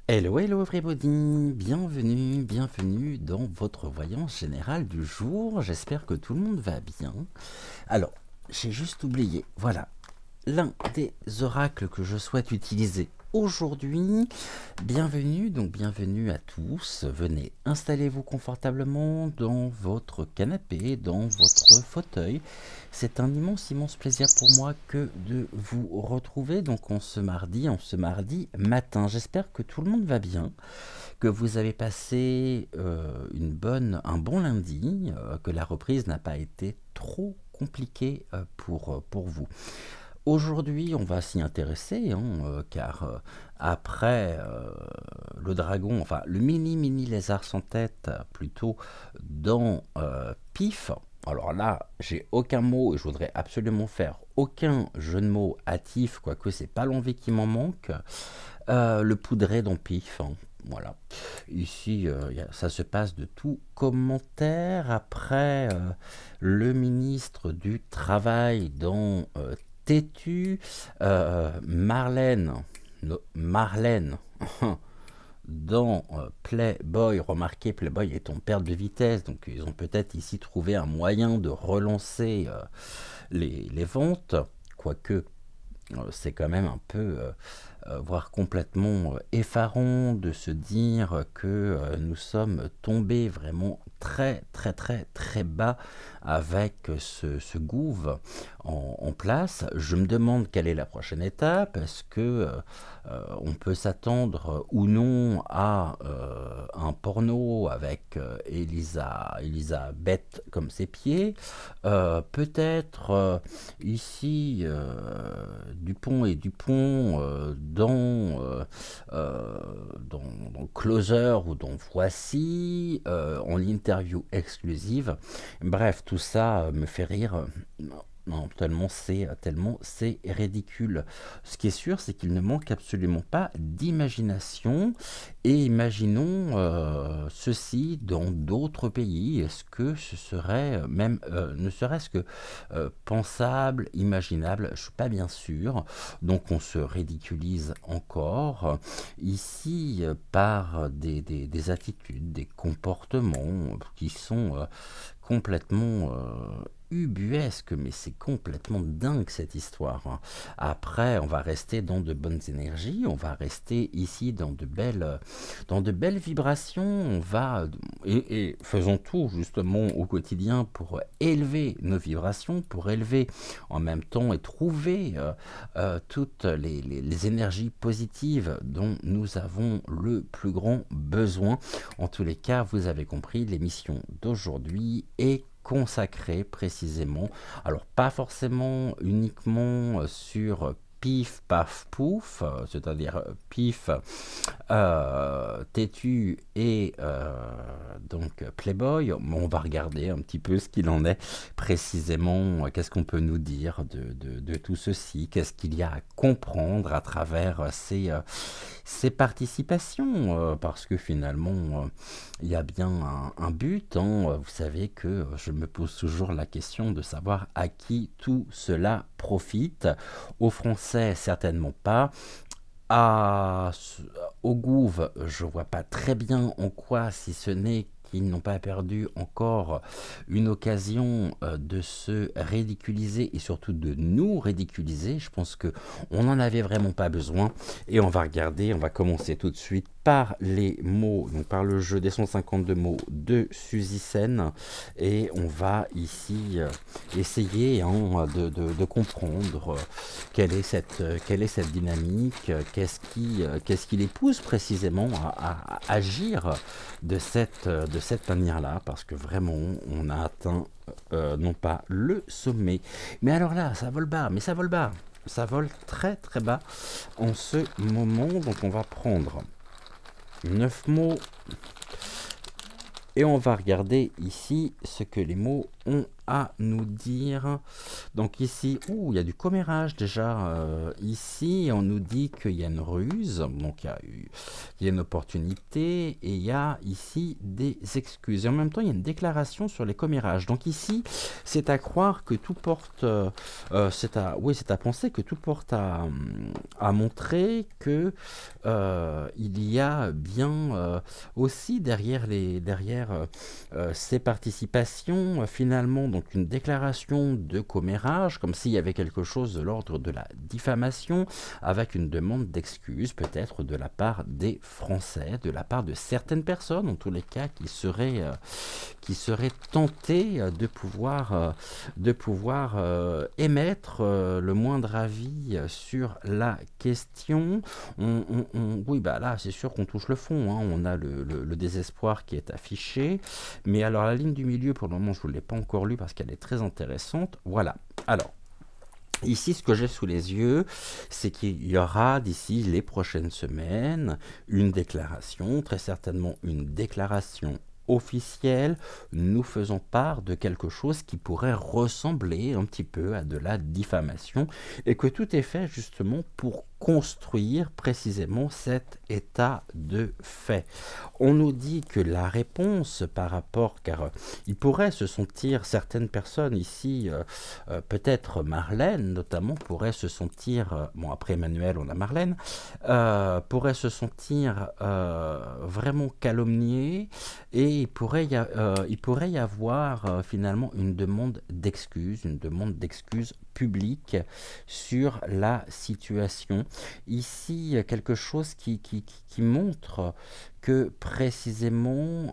Hello, hello everybody, bienvenue dans votre voyance générale du jour. J'espère que tout le monde va bien. Alors, j'ai juste oublié, voilà, l'un des oracles que je souhaite utiliser aujourd'hui. Bienvenue à tous. Venez, installez-vous confortablement dans votre canapé, dans votre fauteuil. C'est un immense plaisir pour moi que de vous retrouver donc en ce mardi matin. J'espère que tout le monde va bien, que vous avez passé un bon lundi, que la reprise n'a pas été trop compliquée pour vous. Aujourd'hui, on va s'y intéresser, car après le dragon, enfin le mini lézard sans tête, plutôt dans Pif. Alors là, j'ai aucun mot et je voudrais absolument faire aucun jeu de mots hâtif, quoique c'est pas l'envie qui m'en manque. Le poudré dans Pif, hein. Voilà. Ici, ça se passe de tout commentaire. Après, le ministre du Travail dans Têtu, Marlène, Marlène dans Playboy. Remarquez, Playboy est en perte de vitesse, donc ils ont peut-être ici trouvé un moyen de relancer les ventes, quoique c'est quand même un peu, voire complètement effarant de se dire que nous sommes tombés vraiment très bas avec ce gouffre en place. Je me demande quelle est la prochaine étape. Est-ce que on peut s'attendre ou non à un porno avec Elisabeth comme ses pieds, peut-être ici Dupont et Dupont dans Closer ou dans Voici, en interview exclusive. Bref, tout ça me fait rire. Non, tellement c'est ridicule. Ce qui est sûr, c'est qu'il ne manque absolument pas d'imagination. Et imaginons ceci dans d'autres pays. Est-ce que ce serait même, ne serait-ce que pensable, imaginable? Je suis pas bien sûr. Donc on se ridiculise encore ici par des attitudes, des comportements qui sont complètement ubuesque, mais c'est complètement dingue cette histoire. Après, on va rester dans de bonnes énergies, on va rester ici dans de belles vibrations, on va et faisons tout justement au quotidien pour élever nos vibrations, pour élever en même temps et trouver toutes les énergies positives dont nous avons le plus grand besoin. En tous les cas, vous avez compris, l'émission d'aujourd'hui est consacré précisément, alors pas forcément uniquement sur Pif, Paf, Pouf, c'est-à-dire Pif, Têtu et donc Playboy. On va regarder un petit peu ce qu'il en est précisément, qu'est-ce qu'on peut nous dire de tout ceci, qu'est-ce qu'il y a à comprendre à travers ces participations, parce que finalement, il y a bien un but, hein. Vous savez que je me pose toujours la question de savoir à qui tout cela profite. Aux Français, certainement pas. À, au Gouv, je vois pas très bien en quoi, si ce n'est qu'ils n'ont pas perdu encore une occasion de se ridiculiser et surtout de nous ridiculiser. Je pense que on n'en avait vraiment pas besoin. Et on va regarder, on va commencer tout de suite par les mots, donc par le jeu des 152 mots de Suzy Sen. Et on va ici essayer de comprendre quelle est cette dynamique, qu'est-ce qui les pousse précisément à agir de cette manière-là, parce que vraiment, on a atteint non pas le sommet, mais alors là, ça vole bas, mais ça vole bas, ça vole très bas en ce moment. Donc on va prendre 9 mots et on va regarder ici ce que les mots ont à nous dire? Donc ici, il y a du commérage déjà. Ici, on nous dit qu'il y a une ruse, donc il y a une opportunité, et il y a ici des excuses. Et en même temps, il y a une déclaration sur les commérages. Donc ici, c'est à croire que tout porte, c'est à penser que tout porte à montrer que il y a bien aussi derrière ces participations, finalement, donc une déclaration de commérage, comme s'il y avait quelque chose de l'ordre de la diffamation, avec une demande d'excuses peut-être de la part des Français, de la part de certaines personnes, en tous les cas, qui seraient tentées de pouvoir émettre le moindre avis sur la question. Oui, bah là, c'est sûr qu'on touche le fond, hein. On a le désespoir qui est affiché. Mais alors, la ligne du milieu, pour le moment, je ne vous l'ai pas encore lue parce qu'elle est très intéressante. Voilà. Alors, ici, ce que j'ai sous les yeux, c'est qu'il y aura d'ici les prochaines semaines une déclaration, très certainement une déclaration officielle, nous faisant part de quelque chose qui pourrait ressembler un petit peu à de la diffamation, et que tout est fait justement pour construire précisément cet état de fait. On nous dit que la réponse par rapport, car il pourrait se sentir, certaines personnes ici, peut-être Marlène notamment, pourrait se sentir, bon après Emmanuel on a Marlène, pourrait se sentir vraiment calomniée, et il pourrait y avoir finalement une demande d'excuses publique sur la situation. Ici, quelque chose qui montre que précisément,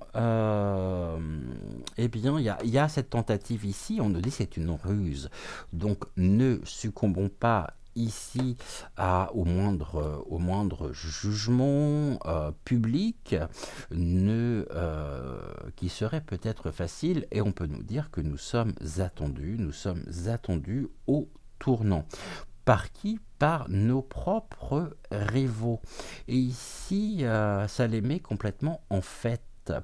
eh bien, il y a cette tentative ici, on nous dit c'est une ruse. Donc, ne succombons pas ici au moindre jugement public qui serait peut-être facile, et on peut nous dire que nous sommes attendus au tournant. Par qui? Par nos propres rivaux. Et ici, ça les met complètement en fait.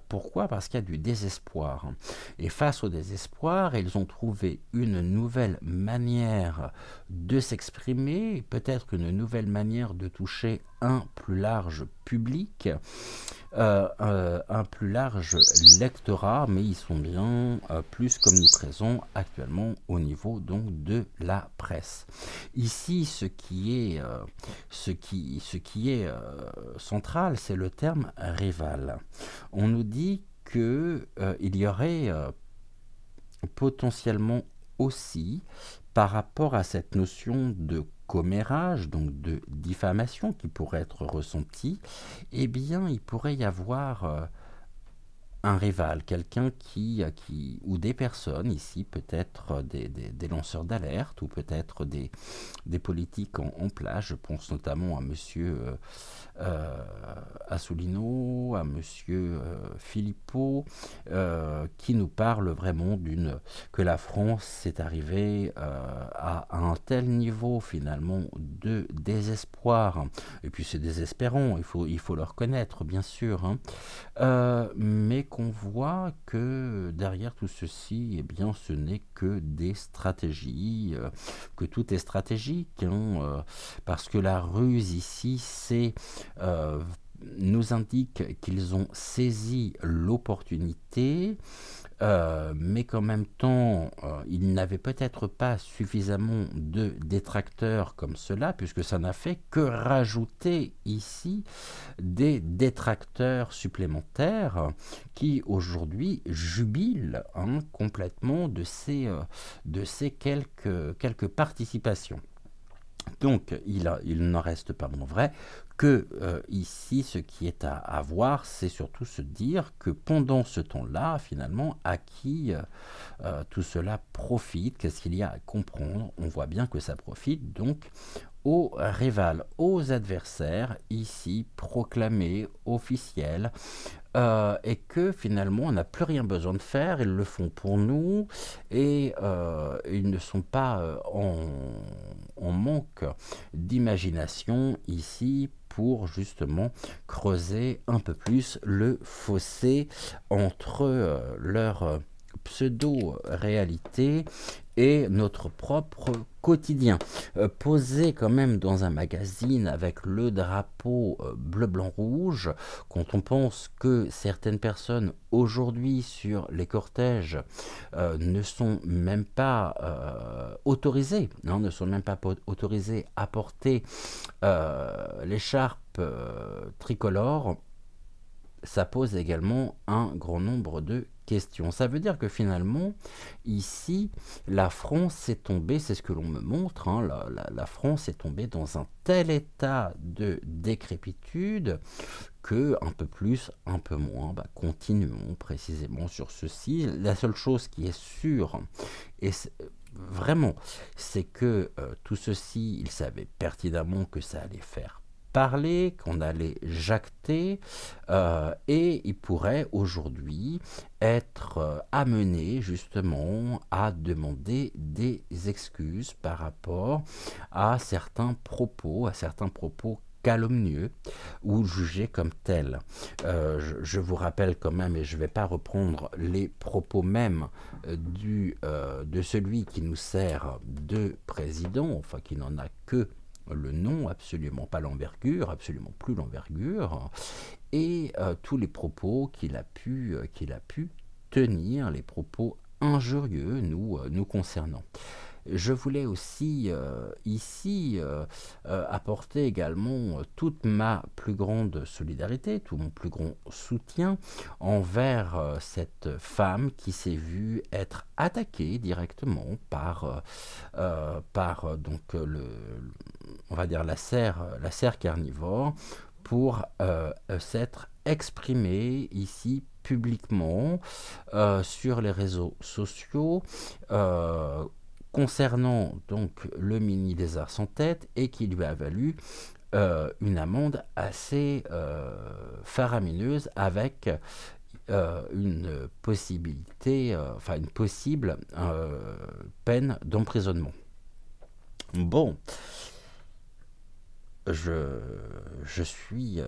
Pourquoi? Parce qu'il y a du désespoir. Et face au désespoir, ils ont trouvé une nouvelle manière de s'exprimer, peut-être une nouvelle manière de toucher un plus large public, un plus large lectorat, mais ils sont bien plus comniprésents actuellement au niveau donc de la presse. Ici, ce qui est central, c'est le terme rival. On nous dit que il y aurait potentiellement aussi, par rapport à cette notion de commérage, donc de diffamation qui pourrait être ressentie, eh bien, il pourrait y avoir un rival, quelqu'un ou des personnes ici, peut-être des lanceurs d'alerte, ou peut-être des politiques en place. Je pense notamment à monsieur Assouline, à monsieur Philippot, qui nous parle vraiment que la France est arrivée à un tel niveau finalement de désespoir. Et puis c'est désespérant, il faut le reconnaître bien sûr, hein. Mais qu'on voit que derrière tout ceci, eh bien, ce n'est que des stratégies, que tout est stratégique, hein, parce que la ruse ici, nous indique qu'ils ont saisi l'opportunité, mais qu'en même temps, ils n'avaient peut-être pas suffisamment de détracteurs comme cela, puisque ça n'a fait que rajouter ici des détracteurs supplémentaires qui aujourd'hui jubilent, hein, complètement de ces quelques participations. Donc, il n'en reste pas moins vrai que ici, ce qui est à voir, c'est surtout se dire que pendant ce temps-là, finalement, à qui tout cela profite, qu'est-ce qu'il y a à comprendre? On voit bien que ça profite donc aux rivales, aux adversaires, ici proclamés, officiels, et que finalement on n'a plus rien besoin de faire, ils le font pour nous, et ils ne sont pas en manque d'imagination ici pour justement creuser un peu plus le fossé entre leur pseudo-réalité et notre propre quotidien. Posé quand même dans un magazine avec le drapeau bleu, blanc, rouge, quand on pense que certaines personnes aujourd'hui sur les cortèges ne sont même pas autorisées, non, ne sont même pas autorisées à porter l'écharpe tricolore, ça pose également un grand nombre de questions. Ça veut dire que finalement, ici, la France est tombée, c'est ce que l'on me montre, hein, la France est tombée dans un tel état de décrépitude que, un peu plus, un peu moins, continuons précisément sur ceci. La seule chose qui est sûre, et vraiment, c'est que tout ceci, ils savaient pertinemment que ça allait faire parler, qu'on allait jacter, et il pourrait aujourd'hui être amené justement à demander des excuses par rapport à certains propos calomnieux ou jugés comme tels. Je vous rappelle quand même, et je ne vais pas reprendre les propos même de celui qui nous sert de président, enfin qui n'en a que le nom, absolument pas l'envergure, absolument plus l'envergure, et tous les propos qu'il a pu tenir, les propos injurieux nous concernant. Je voulais aussi ici apporter également toute ma plus grande solidarité, tout mon plus grand soutien envers cette femme qui s'est vue être attaquée directement par donc on va dire la cerf carnivore pour s'être exprimée ici publiquement sur les réseaux sociaux concernant donc le mini lézard sans tête, et qui lui a valu une amende assez faramineuse avec une possibilité, une possible peine d'emprisonnement. Bon, je suis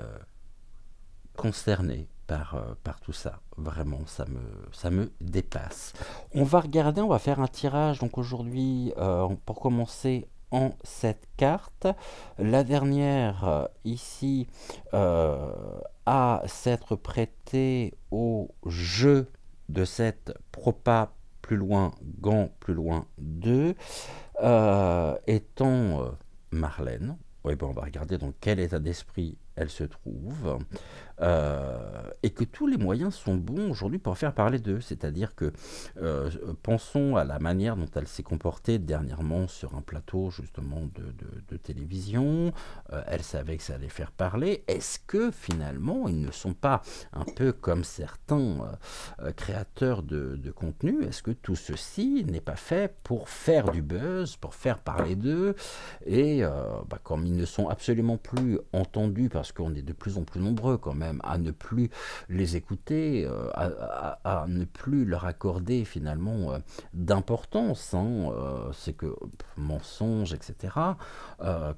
consterné par tout ça. Vraiment, ça me dépasse. On va faire un tirage donc aujourd'hui pour commencer en 7 cartes. La dernière ici à s'être prêtée au jeu de cette Propa plus loin, gant plus loin 2, étant Marlène. Oui, on va regarder dans quel état d'esprit elle se trouve, et que tous les moyens sont bons aujourd'hui pour faire parler d'eux. C'est-à-dire que pensons à la manière dont elle s'est comportée dernièrement sur un plateau justement de télévision. Elle savait que ça allait faire parler. Est-ce que finalement ils ne sont pas un peu comme certains créateurs de contenu? Est-ce que tout ceci n'est pas fait pour faire du buzz, pour faire parler d'eux, et comme ils ne sont absolument plus entendus parce qu'on est de plus en plus nombreux quand même à ne plus les écouter, à ne plus leur accorder finalement d'importance, c'est que mensonges, etc.,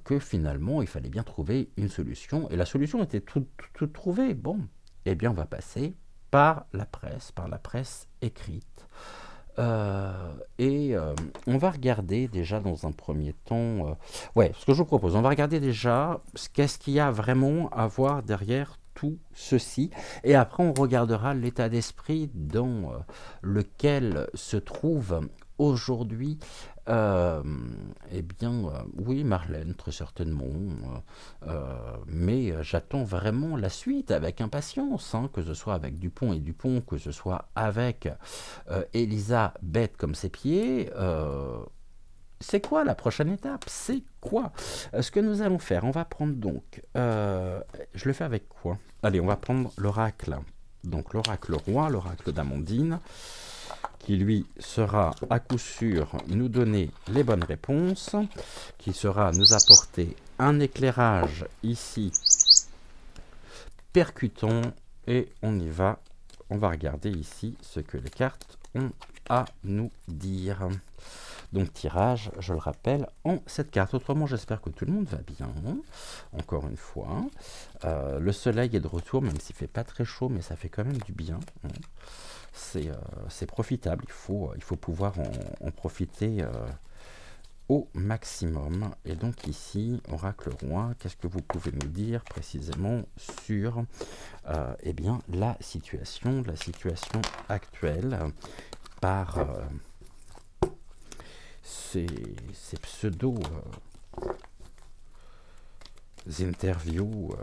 que finalement il fallait bien trouver une solution, et la solution était toute trouvée. Bon, eh bien on va passer par la presse écrite. On va regarder déjà dans un premier temps, ce que je vous propose, on va regarder déjà qu'est-ce qu'il y a vraiment à voir derrière tout ceci, et après on regardera l'état d'esprit dans lequel se trouve aujourd'hui oui, Marlène, très certainement, mais j'attends vraiment la suite avec impatience, que ce soit avec Dupont et Dupont, que ce soit avec Elisa bête comme ses pieds. C'est quoi la prochaine étape? C'est quoi ce que nous allons faire? On va prendre donc, je le fais avec quoi? Allez, on va prendre l'oracle, donc l'oracle roi, l'oracle d'Amandine, qui lui sera à coup sûr nous donner les bonnes réponses, qui sera nous apporter un éclairage ici percutant, et on y va. On va regarder ici ce que les cartes ont à nous dire. Donc tirage, je le rappelle, en 7 cartes. Autrement, j'espère que tout le monde va bien. Encore une fois. Le soleil est de retour, même s'il ne fait pas très chaud, mais ça fait quand même du bien. c'est profitable, il faut pouvoir en profiter au maximum. Et donc ici, Oracle Roi, qu'est-ce que vous pouvez nous dire précisément sur eh bien, la situation actuelle par ces pseudo interviews,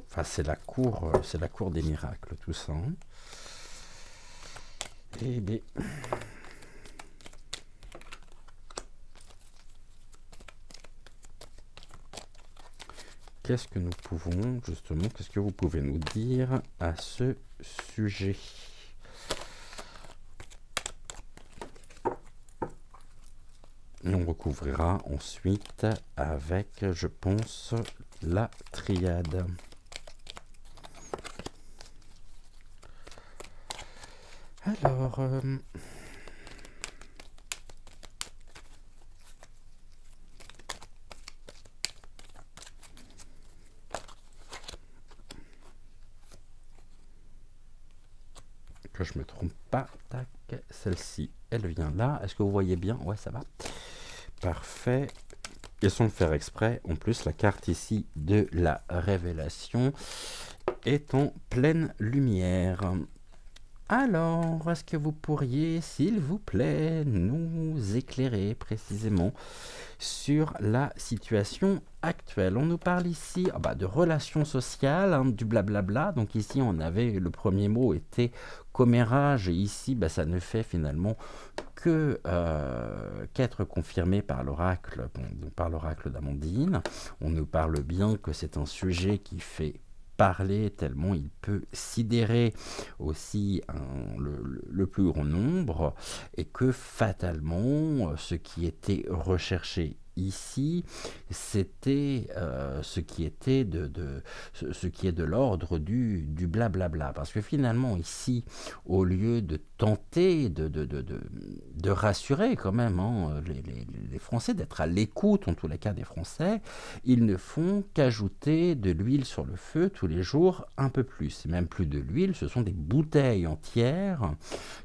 enfin c'est la cour des miracles tout ça. Hein. Et bien, qu'est-ce que nous pouvons, justement, qu'est-ce que vous pouvez nous dire à ce sujet? Et on recouvrira ensuite avec, je pense, la triade. Alors... que je me trompe pas, tac, celle-ci, elle vient là. Est-ce que vous voyez bien? Ouais, ça va. Parfait. Et sans le faire exprès, en plus, la carte ici de la révélation est en pleine lumière. Alors, est-ce que vous pourriez, s'il vous plaît, nous éclairer précisément sur la situation actuelle? On nous parle ici de relations sociales, hein, du blablabla. Donc ici, on avait, le premier mot était commérage, et ici, ça ne fait finalement que qu'être confirmé par l'oracle, par l'oracle d'Amandine. On nous parle bien que c'est un sujet qui fait parler tellement il peut sidérer aussi le plus grand nombre, et que fatalement ce qui était recherché ici, c'était ce qui était ce qui est de l'ordre du blablabla, parce que finalement ici, au lieu de tenter de rassurer quand même hein, les Français, d'être à l'écoute en tous les cas des Français, ils ne font qu'ajouter de l'huile sur le feu tous les jours, un peu plus, même plus de l'huile, ce sont des bouteilles entières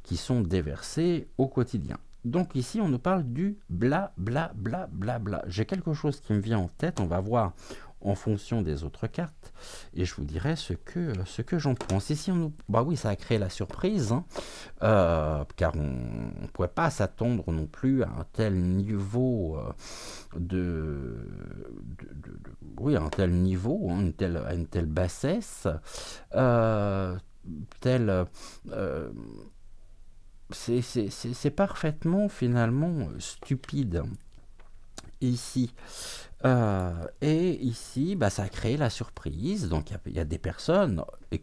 qui sont déversées au quotidien. Donc ici, on nous parle du bla bla bla bla bla. J'ai quelque chose qui me vient en tête, on va voir en fonction des autres cartes, et je vous dirai ce que j'en pense. Ici, on nous... oui, ça a créé la surprise, hein, car on ne pouvait pas s'attendre non plus à un tel niveau oui, à un tel niveau, hein, à une telle bassesse, c'est parfaitement finalement stupide ici. Et ici, ça a créé la surprise. Donc il y a des personnes, et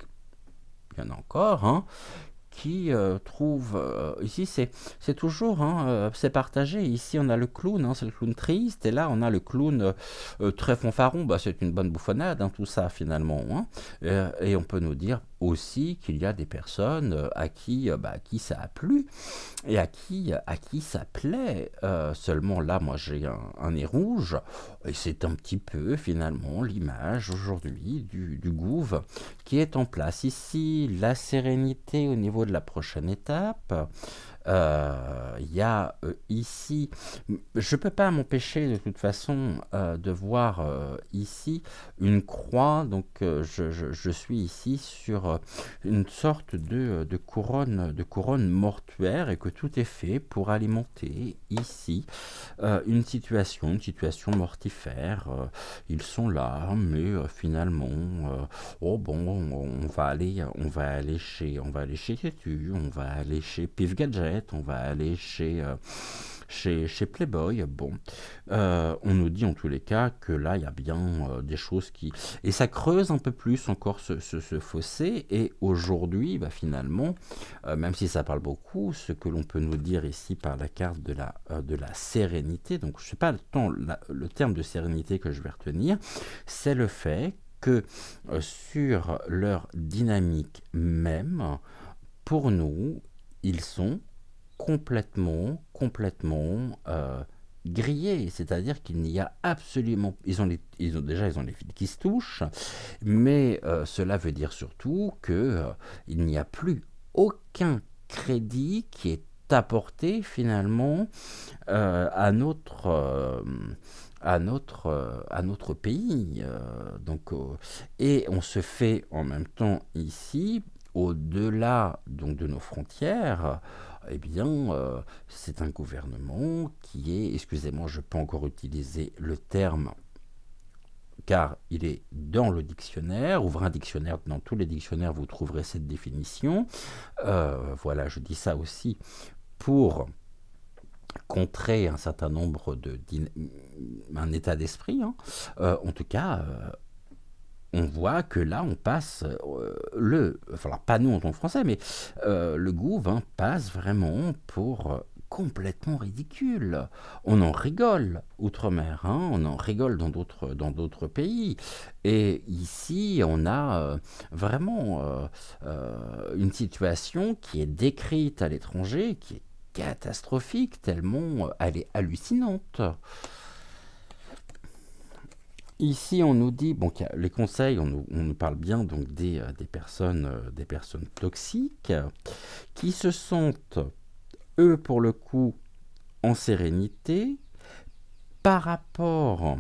il y en a encore, hein, qui trouvent... ici, c'est toujours... Hein, c'est partagé. Ici, on a le clown, hein, c'est le clown triste. Et là, on a le clown très fanfaron. C'est une bonne bouffonnade, hein, tout ça, finalement. Hein. Et on peut nous dire aussi qu'il y a des personnes à qui ça a plu et à qui ça plaît. Seulement, là, moi, j'ai un nez rouge. Et c'est un petit peu, finalement, l'image aujourd'hui du gouv qui est en place. Ici, la sérénité au niveau de la prochaine étape. Il y a ici, je ne peux pas m'empêcher de toute façon de voir ici une croix, donc je suis ici sur une sorte de couronne mortuaire, et que tout est fait pour alimenter ici une situation mortifère. Ils sont là, mais finalement, on va aller chez Tétu, on va aller chez Pif Gadget, on va aller chez Playboy. On nous dit en tous les cas que là, il y a bien des choses qui... Et ça creuse un peu plus encore ce fossé. Et aujourd'hui, finalement, même si ça parle beaucoup, ce que l'on peut nous dire ici par la carte de la sérénité, donc je ne sais pas le terme de sérénité que je vais retenir, c'est le fait que sur leur dynamique même, pour nous, ils sont complètement grillés, c'est-à-dire qu'il n'y a absolument... Ils ont les fils qui se touchent, mais cela veut dire surtout que il n'y a plus aucun crédit qui est apporté finalement à notre pays. Et on se fait en même temps ici, au-delà donc de nos frontières, eh bien, c'est un gouvernement qui est, excusez-moi, je peux encore utiliser le terme car il est dans le dictionnaire, ouvrez un dictionnaire, dans tous les dictionnaires vous trouverez cette définition. Voilà, je dis ça aussi pour contrer un certain nombre un état d'esprit. Hein. En tout cas, on voit que là, on passe enfin, alors pas nous en tant que Français, mais le gouv passe vraiment pour complètement ridicule. On en rigole outre-mer, hein, on en rigole dans d'autres pays. Et ici, on a vraiment une situation qui est décrite à l'étranger, qui est catastrophique, tellement elle est hallucinante. Ici, on nous dit, bon, les conseils, on nous parle bien donc des personnes toxiques qui se sentent, eux, pour le coup, en sérénité par rapport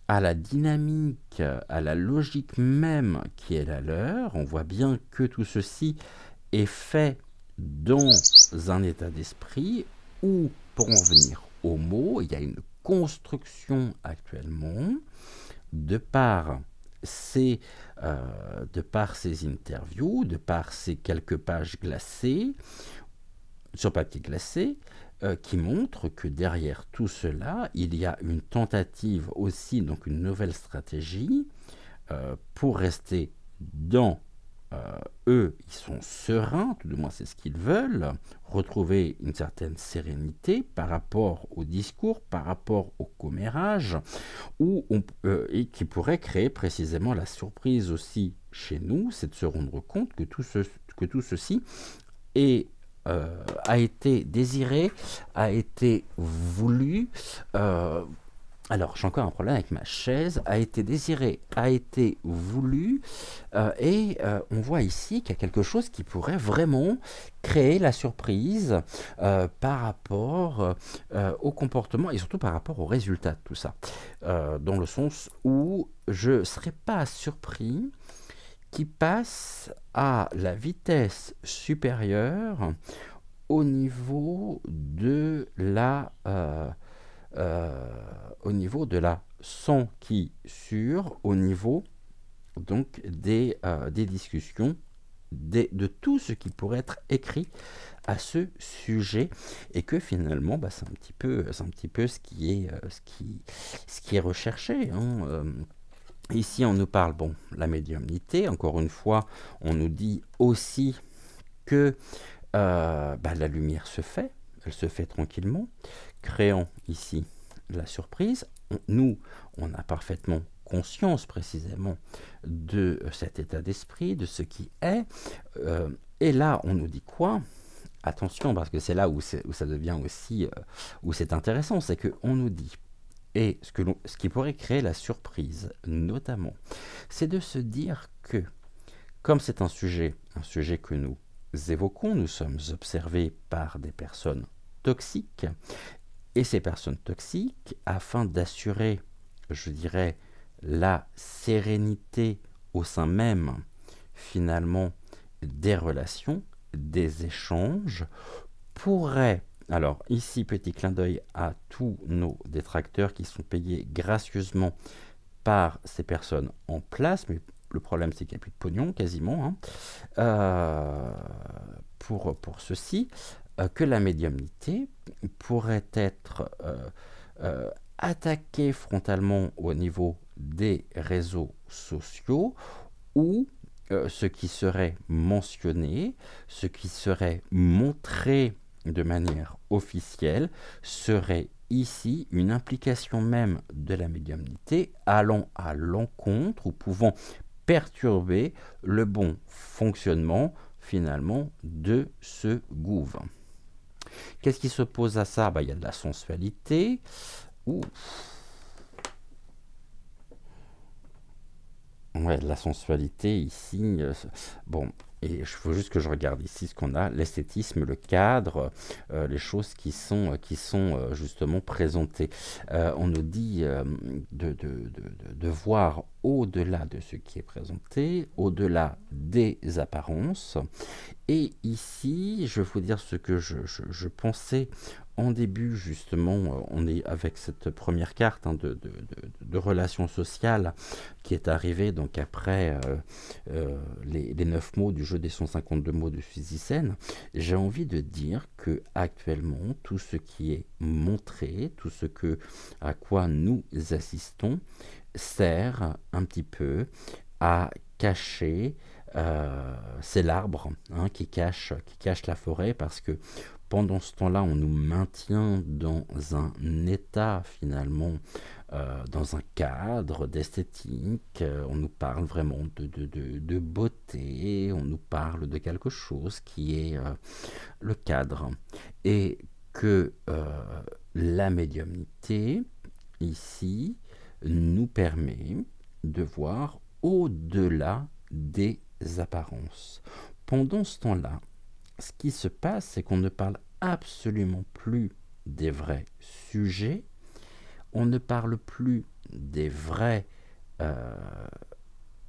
à la dynamique, à la logique même qui est la leur. On voit bien que tout ceci est fait dans un état d'esprit où, pour en venir aux mots, il y a une construction actuellement de par ces interviews, de par ces quelques pages glacées, sur papier glacé, qui montrent que derrière tout cela, il y a une tentative aussi, donc une nouvelle stratégie, pour rester dans eux, ils sont sereins, tout du moins c'est ce qu'ils veulent, retrouver une certaine sérénité par rapport au discours, par rapport au commérage, et qui pourrait créer précisément la surprise aussi chez nous, c'est de se rendre compte que tout ceci a été désiré, a été voulu. Alors, j'ai encore un problème avec ma chaise. A été désiré, a été voulu. Et on voit ici qu'il y a quelque chose qui pourrait vraiment créer la surprise par rapport au comportement et surtout par rapport au résultat de tout ça. Dans le sens où je ne serais pas surpris qu'il passe à la vitesse supérieure au niveau de la s'enquissure, au niveau donc des discussions, de tout ce qui pourrait être écrit à ce sujet, et que finalement c'est un petit peu ce qui est recherché. Hein. Ici on nous parle, bon, la médiumnité, encore une fois, on nous dit aussi que la lumière elle se fait tranquillement, créant ici la surprise. Nous, on a parfaitement conscience précisément de cet état d'esprit, de ce qui est. Et là, on nous dit quoi? Attention, parce que c'est là où ça devient aussi, où c'est intéressant, c'est qu'on nous dit, et ce qui pourrait créer la surprise, notamment, c'est de se dire que, comme c'est un sujet que nous évoquons, nous sommes observés par des personnes toxiques, et ces personnes toxiques, afin d'assurer, je dirais, la sérénité au sein même, finalement, des relations, des échanges, pourraient, alors ici, petit clin d'œil à tous nos détracteurs qui sont payés gracieusement par ces personnes en place, mais le problème c'est qu'il n'y a plus de pognon quasiment, hein, pour ceci, que la médiumnité pourrait être attaquée frontalement au niveau des réseaux sociaux, où ce qui serait mentionné, ce qui serait montré de manière officielle, serait ici une implication même de la médiumnité allant à l'encontre ou pouvant perturber le bon fonctionnement finalement de ce gouv. Qu'est-ce qui s'oppose à ça? Il y a de la sensualité. Ouais, de la sensualité ici. Bon, et il faut juste que je regarde ici ce qu'on a, l'esthétisme, le cadre, les choses qui sont justement présentées. On nous dit de voir au-delà de ce qui est présenté, au-delà des apparences. Et ici, je vais vous dire ce que je pensais en début, justement. On est avec cette première carte, hein, de relations sociales qui est arrivée donc après les 9 mots du jeu des 152 mots de Suzy Sen. J'ai envie de dire que actuellement, tout ce qui est montré, tout ce à quoi nous assistons, sert un petit peu à cacher, c'est l'arbre, hein, qui cache la forêt, parce que pendant ce temps-là, on nous maintient dans un état, finalement, dans un cadre d'esthétique. On nous parle vraiment de beauté, on nous parle de quelque chose qui est le cadre. Et que la médiumnité, ici, nous permet de voir au-delà des apparences. Pendant ce temps-là, ce qui se passe, c'est qu'on ne parle absolument plus des vrais sujets, on ne parle plus des vrais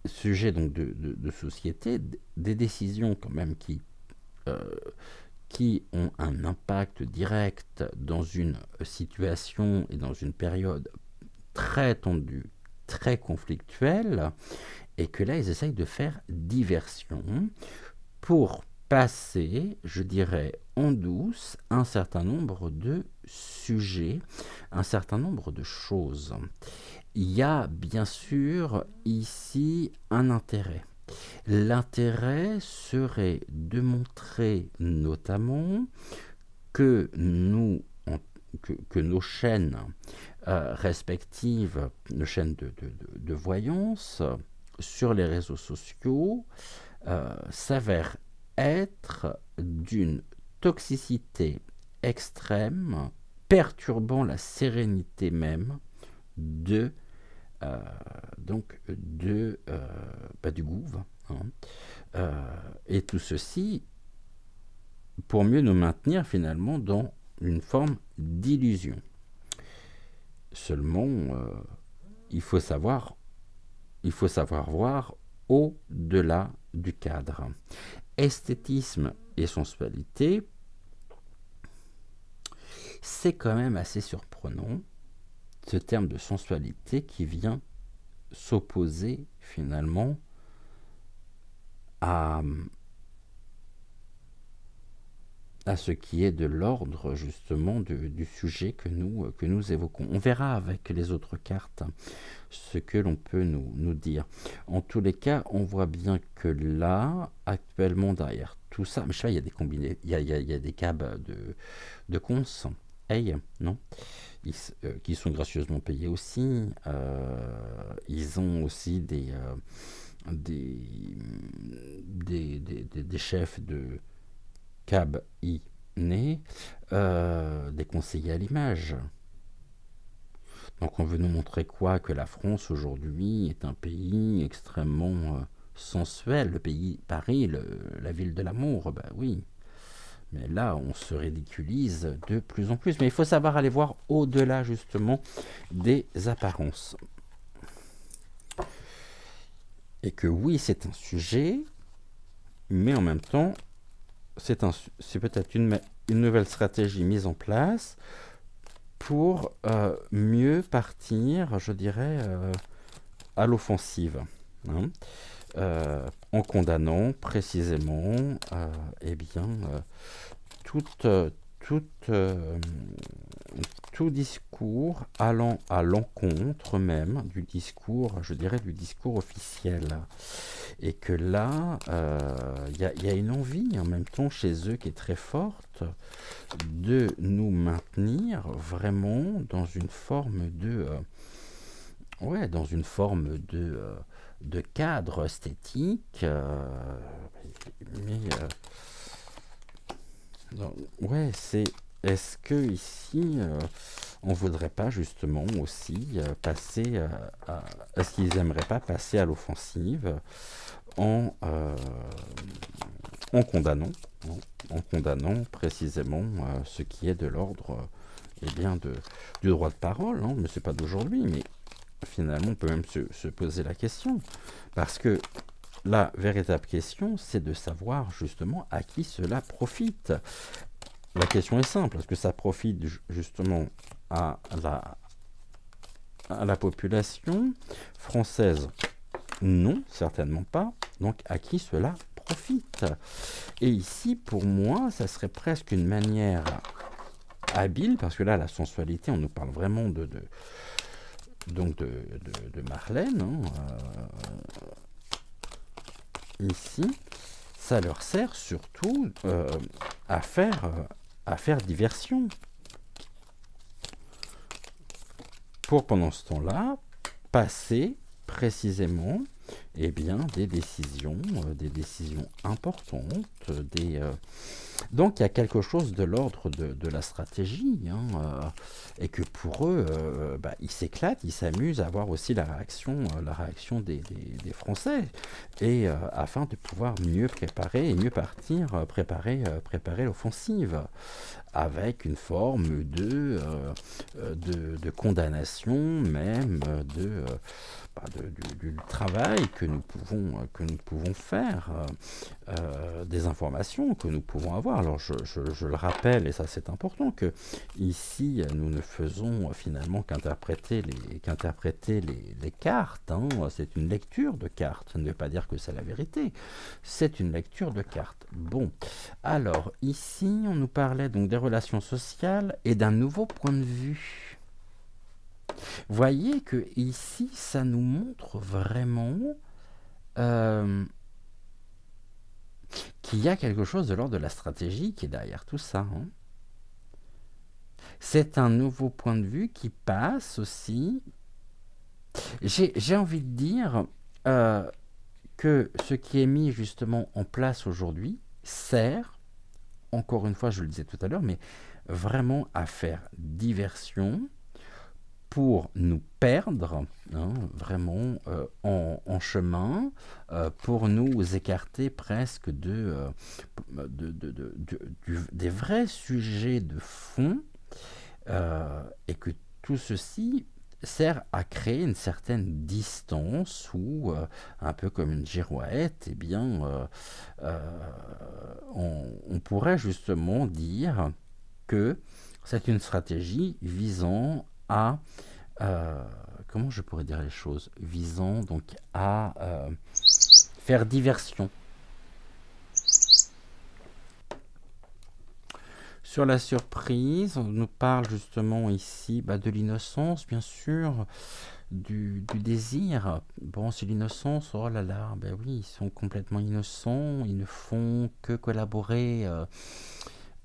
sujets donc de société, des décisions quand même qui ont un impact direct dans une situation et dans une période très tendue, très conflictuelle, et que là, ils essayent de faire diversion pour passer, je dirais, en douce, un certain nombre de sujets, un certain nombre de choses. Il y a bien sûr ici un intérêt. L'intérêt serait de montrer notamment que que nos chaînes respectives, nos chaînes de voyance sur les réseaux sociaux s'avèrent être d'une toxicité extrême, perturbant la sérénité même de du gouv, hein. Et tout ceci pour mieux nous maintenir finalement dans une forme d'illusion. Seulement, il faut savoir voir au-delà du cadre. Esthétisme et sensualité, c'est quand même assez surprenant, ce terme de sensualité qui vient s'opposer finalement à ce qui est de l'ordre justement du sujet que nous évoquons. On verra avec les autres cartes ce que l'on peut nous dire. En tous les cas, on voit bien que là, actuellement, derrière tout ça, mais je sais pas, il y a des combinés, il y a des câbles de cons, hey, non, qui sont gracieusement payés aussi. Ils ont aussi des chefs de cabinet, des conseillers à l'image. Donc on veut nous montrer quoi? Que la France aujourd'hui est un pays extrêmement sensuel, le pays Paris, la ville de l'amour, ben oui. Mais là, on se ridiculise de plus en plus. Mais il faut savoir aller voir au-delà justement des apparences. Et que oui, c'est un sujet, mais en même temps, c'est peut-être une nouvelle stratégie mise en place pour mieux partir, je dirais, à l'offensive, hein, en condamnant précisément tout discours allant à l'encontre même du discours, je dirais, du discours officiel. Et que là, y a une envie en même temps chez eux qui est très forte de nous maintenir vraiment dans une forme de cadre esthétique, est-ce que ici on voudrait pas justement aussi passer est-ce qu'ils aimeraient pas passer à l'offensive en, en condamnant, hein, en condamnant précisément ce qui est de l'ordre eh bien du droit de parole, hein, mais c'est pas d'aujourd'hui, mais finalement on peut même se poser la question, parce que la véritable question, c'est de savoir justement à qui cela profite. La question est simple, est-ce que ça profite justement à la population française? Non, certainement pas. Donc à qui cela profite? Et ici, pour moi, ça serait presque une manière habile, parce que là, la sensualité, on nous parle vraiment de Marlène, hein, ici, ça leur sert surtout à faire diversion. Pour, pendant ce temps-là, passer précisément eh bien, des décisions importantes. Donc il y a quelque chose de l'ordre de la stratégie, hein, et que pour eux, ils s'éclatent, ils s'amusent à voir aussi la réaction des Français, et afin de pouvoir mieux préparer et mieux partir, préparer l'offensive, avec une forme de condamnation même du travail que nous pouvons faire, des informations que nous pouvons avoir. Alors je le rappelle, et ça c'est important, que ici nous ne faisons finalement qu'interpréter les cartes, hein. C'est une lecture de cartes, ça ne veut pas dire que c'est la vérité, c'est une lecture de cartes. Bon, alors ici on nous parlait donc des relations sociales et d'un nouveau point de vue. Voyez que ici, ça nous montre vraiment qu'il y a quelque chose de l'ordre de la stratégie qui est derrière tout ça, hein. C'est un nouveau point de vue qui passe aussi. J'ai envie de dire que ce qui est mis justement en place aujourd'hui sert, encore une fois, je le disais tout à l'heure, mais vraiment à faire diversion, pour nous perdre, hein, vraiment en chemin, pour nous écarter presque des vrais sujets de fond, et que tout ceci sert à créer une certaine distance où, un peu comme une girouette, eh bien, on pourrait justement dire que c'est une stratégie visant à comment je pourrais dire les choses, visant donc à faire diversion. Sur la surprise, on nous parle justement ici de l'innocence, bien sûr, du désir. Bon, c'est l'innocence, oh là là, ben oui, ils sont complètement innocents, ils ne font que collaborer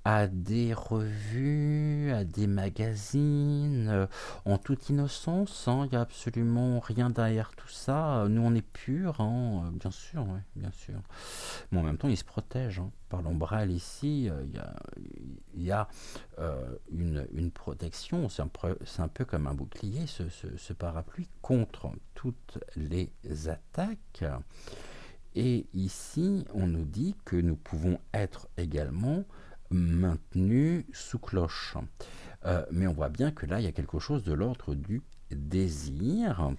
à des revues, à des magazines, en toute innocence, hein, il n'y a absolument rien derrière tout ça. Nous, on est purs, hein, bien sûr, ouais, bien sûr. Mais en même temps, ils se protègent, hein. Par l'ombrelle ici, il y a une protection, c'est un peu comme un bouclier, ce parapluie, contre toutes les attaques. Et ici, on nous dit que nous pouvons être également maintenu sous cloche. Mais on voit bien que là, il y a quelque chose de l'ordre du désir, hein.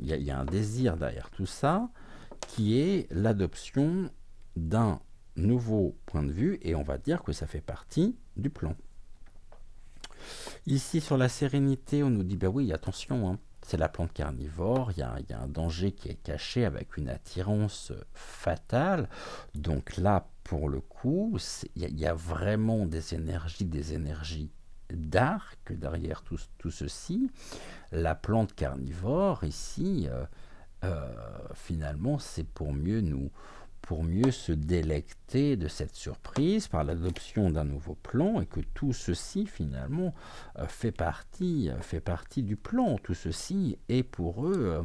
Il y a un désir derrière tout ça, qui est l'adoption d'un nouveau point de vue, et on va dire que ça fait partie du plan. Ici, sur la sérénité, on nous dit, oui, attention, hein, c'est la plante carnivore, il y a un danger qui est caché avec une attirance fatale. Donc là, pour le coup, il y a vraiment des énergies d'arc derrière tout ceci. La plante carnivore, ici, finalement, c'est pour mieux se délecter de cette surprise par l'adoption d'un nouveau plan, et que tout ceci finalement fait partie du plan. Tout ceci est pour eux,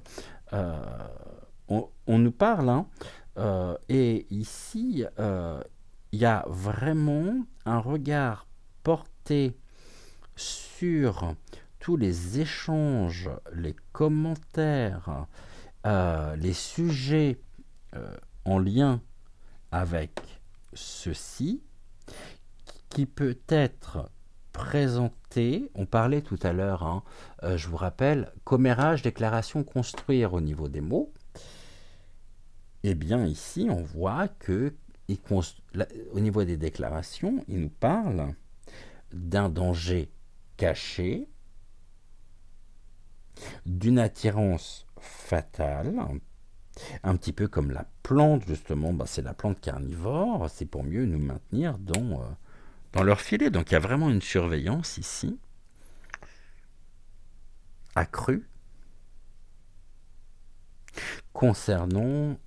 on nous parle, hein, et ici il y a vraiment un regard porté sur tous les échanges, les commentaires, les sujets en lien avec ceci, qui peut être présenté, on parlait tout à l'heure, hein, je vous rappelle, commérage, déclaration, construire au niveau des mots. Eh bien ici, on voit que au niveau des déclarations, il nous parle d'un danger caché, d'une attirance fatale, un petit peu comme la plante, justement, c'est la plante carnivore, c'est pour mieux nous maintenir dans leur filet. Donc il y a vraiment une surveillance ici, accrue, concernant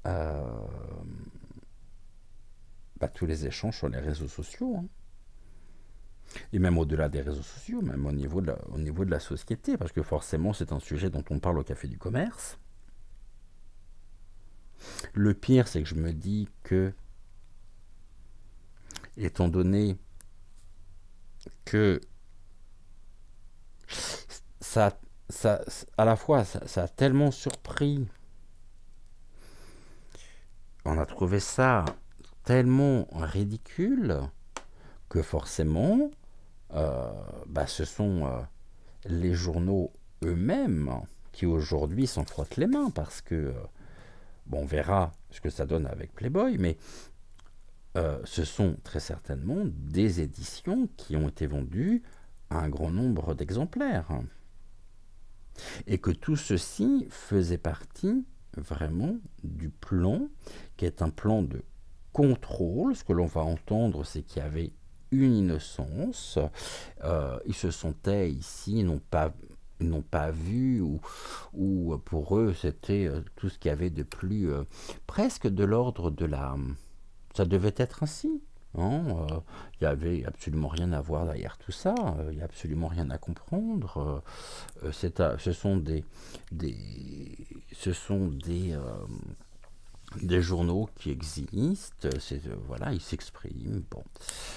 tous les échanges sur les réseaux sociaux, hein. Et même au-delà des réseaux sociaux, même au niveau de la société, parce que forcément c'est un sujet dont on parle au Café du Commerce. Le pire, c'est que je me dis que, étant donné que ça à la fois, ça a tellement surpris, on a trouvé ça tellement ridicule, que forcément, ce sont les journaux eux-mêmes qui aujourd'hui s'en frottent les mains, parce que, on verra ce que ça donne avec Playboy, mais ce sont très certainement des éditions qui ont été vendues à un grand nombre d'exemplaires. Et que tout ceci faisait partie vraiment du plan, qui est un plan de contrôle. Ce que l'on va entendre, c'est qu'il y avait une innocence. Ils se sentaient ici, n'ont pas vu, ou pour eux, c'était tout ce qu'il y avait de plus, presque de l'ordre de la... Ça devait être ainsi. Il n'y avait absolument rien à voir derrière tout ça, il n'y a absolument rien à comprendre. Ce sont des journaux qui existent, voilà, ils s'expriment. Bon,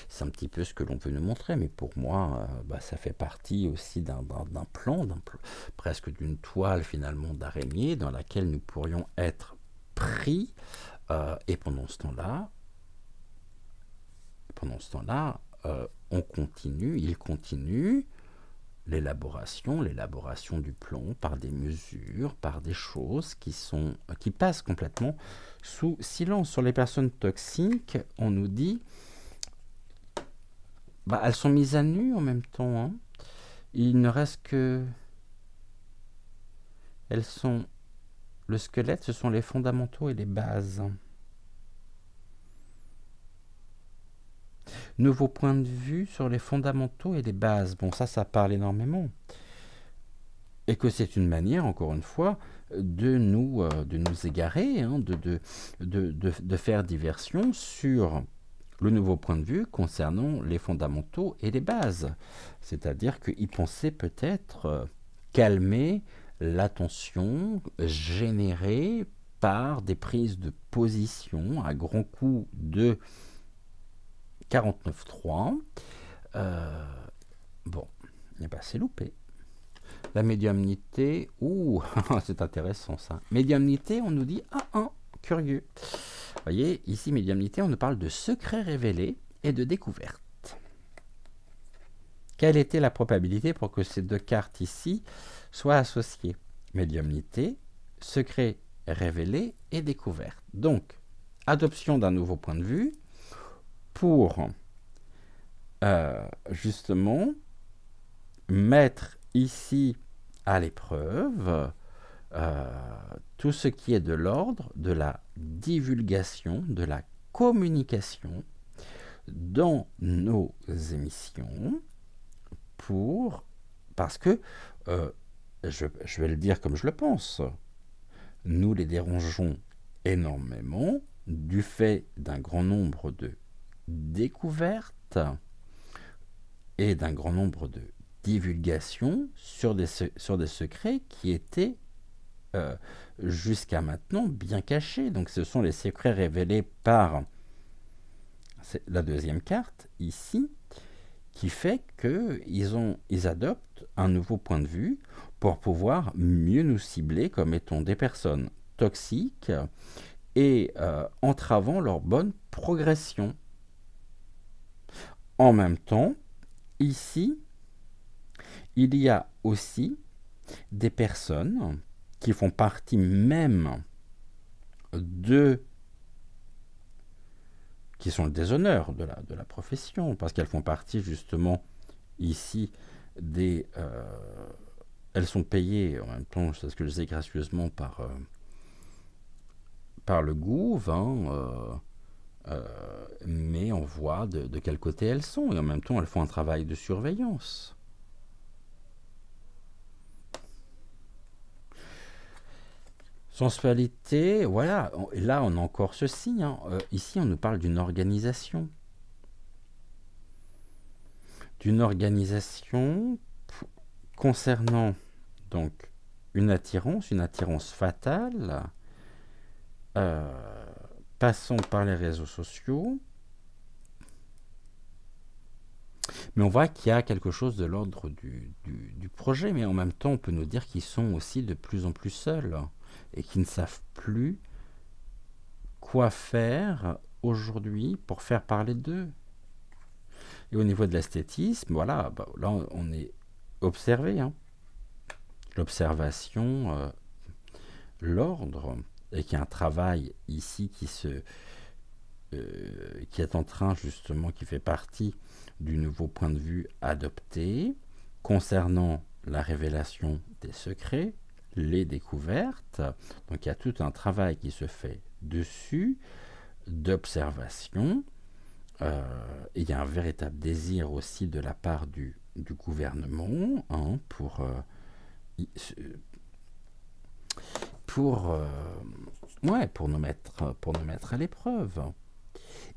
c'est un petit peu ce que l'on veut nous montrer, mais pour moi, ça fait partie aussi d'un plan, presque d'une toile finalement d'araignée dans laquelle nous pourrions être pris, et pendant ce temps-là, il continue l'élaboration du plan par des mesures, par des choses qui passent complètement sous silence. Sur les personnes toxiques, on nous dit, elles sont mises à nu en même temps, hein. Il ne reste que... Le squelette, ce sont les fondamentaux et les bases. Nouveau point de vue sur les fondamentaux et les bases. Bon, ça parle énormément. Et que c'est une manière, encore une fois, de nous égarer, hein, de faire diversion sur le nouveau point de vue concernant les fondamentaux et les bases. C'est-à-dire qu'ils pensaient peut-être calmer l'attention générée par des prises de position à grands coups de 49.3. C'est loupé. La médiumnité, c'est intéressant ça. Médiumnité, on nous dit, curieux. Vous voyez, ici, médiumnité, on nous parle de secrets révélés et de découvertes. Quelle était la probabilité pour que ces deux cartes ici soient associées? Médiumnité, secrets révélés et découvertes. Donc, adoption d'un nouveau point de vue pour justement mettre ici à l'épreuve tout ce qui est de l'ordre de la divulgation, de la communication dans nos émissions, parce que, je vais le dire comme je le pense, nous les dérangeons énormément du fait d'un grand nombre de découvertes et d'un grand nombre de divulgations sur des secrets qui étaient jusqu'à maintenant bien cachés. Donc ce sont les secrets révélés par la deuxième carte ici, qui fait qu'ils adoptent un nouveau point de vue pour pouvoir mieux nous cibler comme étant des personnes toxiques et entravant leur bonne progression. En même temps, ici, il y a aussi des personnes qui font partie même qui sont le déshonneur de la profession, parce qu'elles font partie justement ici elles sont payées en même temps, c'est ce que je sais, gracieusement par le gouv, mais on voit de quel côté elles sont, et en même temps elles font un travail de surveillance. Sensualité, voilà, là on a encore ceci, ici on nous parle d'une organisation. D'une organisation concernant donc une attirance fatale, passant par les réseaux sociaux. Mais on voit qu'il y a quelque chose de l'ordre du projet, mais en même temps on peut nous dire qu'ils sont aussi de plus en plus seuls et qu'ils ne savent plus quoi faire aujourd'hui pour faire parler d'eux. Et au niveau de l'esthétisme, voilà, là on est observé, l'observation, l'ordre, et qu'il y a un travail ici qui est en train justement, qui fait partie du nouveau point de vue adopté concernant la révélation des secrets, les découvertes. Donc il y a tout un travail qui se fait dessus, d'observation. Et il y a un véritable désir aussi de la part du gouvernement pour nous mettre à l'épreuve.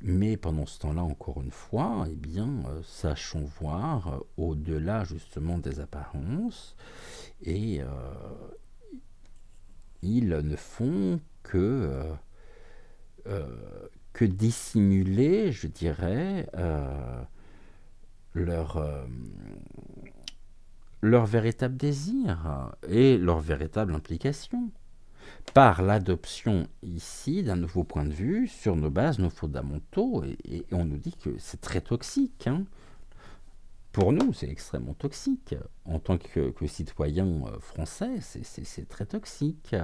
Mais pendant ce temps-là, encore une fois, eh bien, sachons voir au-delà justement des apparences, et ils ne font que dissimuler, je dirais, leur véritable désir et leur véritable implication par l'adoption ici d'un nouveau point de vue sur nos bases, nos fondamentaux, et on nous dit que c'est très toxique. Pour nous, c'est extrêmement toxique. En tant que citoyen français, c'est très toxique.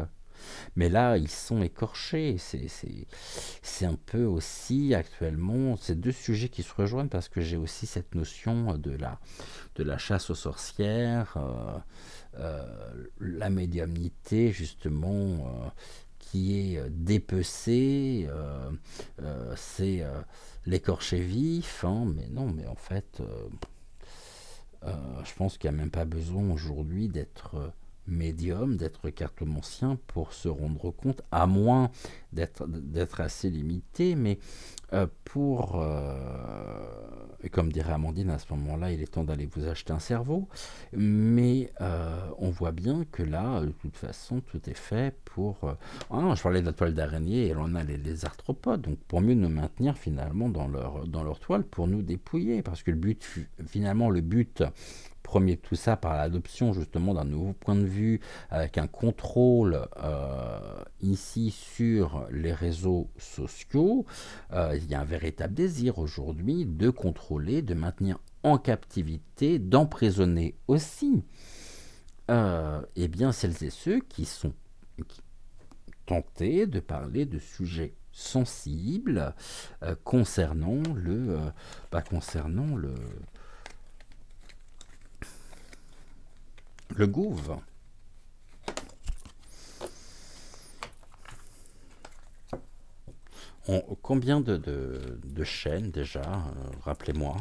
Mais là, ils sont écorchés. C'est un peu aussi actuellement ces deux sujets qui se rejoignent, parce que j'ai aussi cette notion de la chasse aux sorcières, la médiumnité justement qui est dépecée, c'est l'écorché vif, mais non, mais en fait, je pense qu'il n'y a même pas besoin aujourd'hui d'être médium, d'être cartomancien pour se rendre compte, à moins d'être assez limité, mais comme dirait Amandine, à ce moment-là, il est temps d'aller vous acheter un cerveau, mais on voit bien que là, de toute façon, tout est fait pour... je parlais de la toile d'araignée, et on a les arthropodes, donc pour mieux nous maintenir finalement dans leur toile, pour nous dépouiller, parce que le but premier de tout ça, par l'adoption justement d'un nouveau point de vue, avec un contrôle ici sur les réseaux sociaux, il y a un véritable désir aujourd'hui de contrôler, de maintenir en captivité, d'emprisonner aussi eh bien celles et ceux qui sont tentés de parler de sujets sensibles concernant le gouv. Combien de chaînes déjà, rappelez-moi,